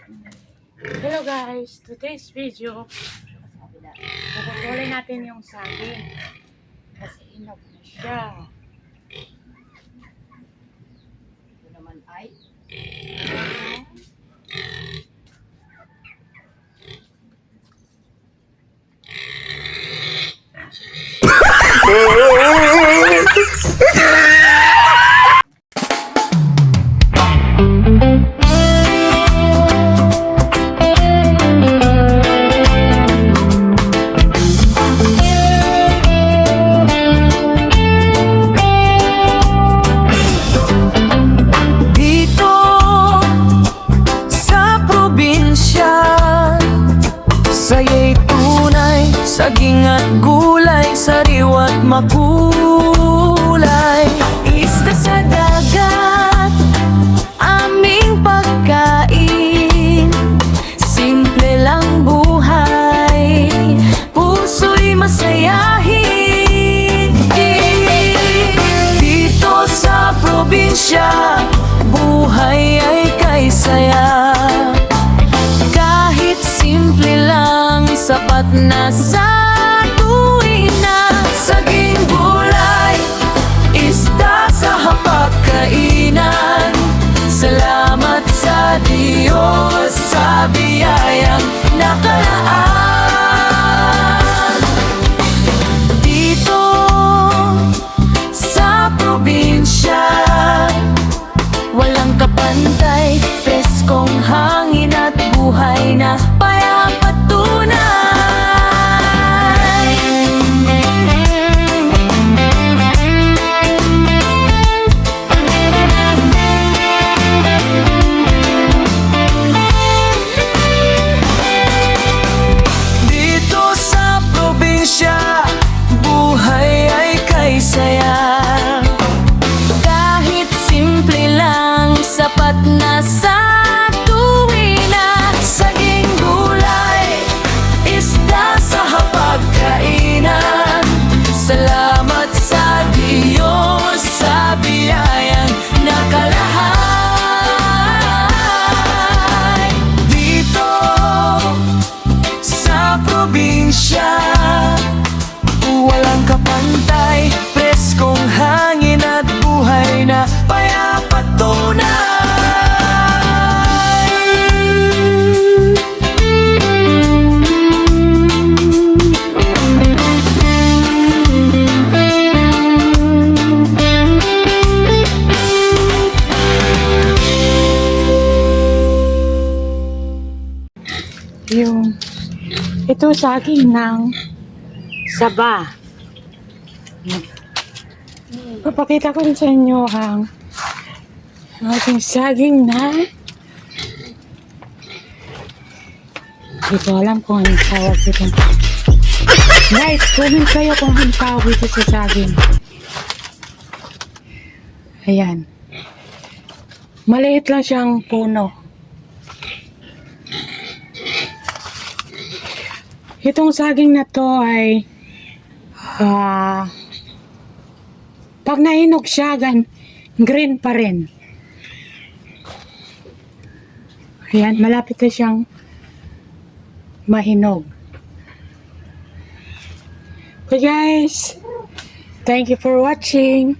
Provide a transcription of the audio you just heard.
Hello guys, today's video puputulin natin yung saging kasi hinog na siya. Ito naman ay saging at gulay, sariwa't makulay. Isda sa dagat, aming pagkain. Simple lang buhay, puso'y masayahin. Dito sa probinsya, buhay ay kay saya. Kahit simple lang, sapat na sa tuwin na. Saging gulay, isda sa hapag-kainan. Salamat sa Diyos sa biyayang nakalaan. Dito sa probinsya, walang kapantay, preskong hangin at buhay na payapat tunay. Dito sa probinsya, buhay ay kay saya. Kahit simple lang, sapat na sa tuwin na. Saging gulay, isda sa hapag-kainan. Salamat sa Diyos sa biyayang nakalahay. Dito sa probinsya, walang kapantay, preskong hangin at buhay na payapat tunay. Ito saging ng Saba. Papakita ko rin sa inyo ang ating saging na hindi ko alam kung anong tawag dito. Guys, comment kayo kung anong tawag dito sa saging. Ayan. Maliit lang siyang puno. Itong saging na to ay pag nahinog siya, green pa rin. Ayan, malapit na siyang mahinog. Okay guys, thank you for watching.